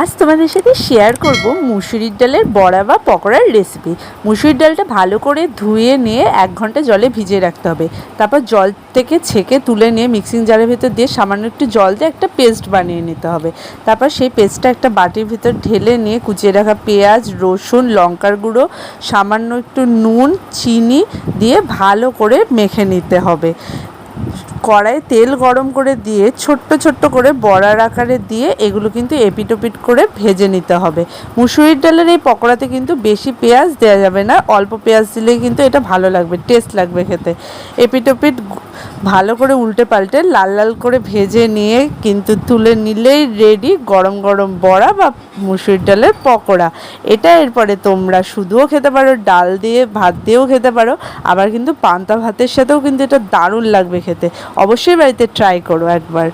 আজ তোমাদের সাথে শেয়ার করব মুসুরির ডালের বড়া বা পকোড়ার রেসিপি। মুসুরির ডালটা ভালো করে ধুয়ে নিয়ে 1 ঘন্টা জলে ভিজিয়ে রাখতে হবে। তারপর জল থেকে ছেঁকে তুলে নিয়ে মিক্সিং জারের ভিতর দিয়ে সামান্য একটু জল দিয়ে একটা পেস্ট বানিয়ে নিতে হবে। তারপর সেই পেস্টটা একটা বাটির ভিতর ঢেলে নিয়ে কুচিয়ে রাখা পেঁয়াজ, রসুন, লঙ্কার গুঁড়ো, সামান্য একটু নুন, চিনি দিয়ে ভালো করে মেখে নিতে হবে। কড়াইয়ে তেল গরম করে দিয়ে ছোট্ট ছোট্ট করে বড়ার আকারে দিয়ে এগুলো কিন্তু এপিট ওপিট করে ভেজে নিতে হবে। মুসুরির ডালের এই পকোড়াতে কিন্তু বেশি পেঁয়াজ দেওয়া যাবে না, অল্প পেঁয়াজ দিলেই কিন্তু এটা ভালো লাগবে, টেস্ট লাগবে খেতে। এপিট ওপিট ভালো করে উল্টে পাল্টে লাল লাল করে ভেজে নিয়ে কিন্তু তুলে নিলেই রেডি গরম গরম বড়া বা মুসুরির ডালের পকোড়া। এটা এরপরে তোমরা শুধুও খেতে পারো, ডাল দিয়ে ভাত দিয়েও খেতে পারো, আবার কিন্তু পান্তা ভাতের সাথেও কিন্তু এটা দারুণ লাগবে খেতে। অবশ্যই বাড়িতে ট্রাই করো একবার।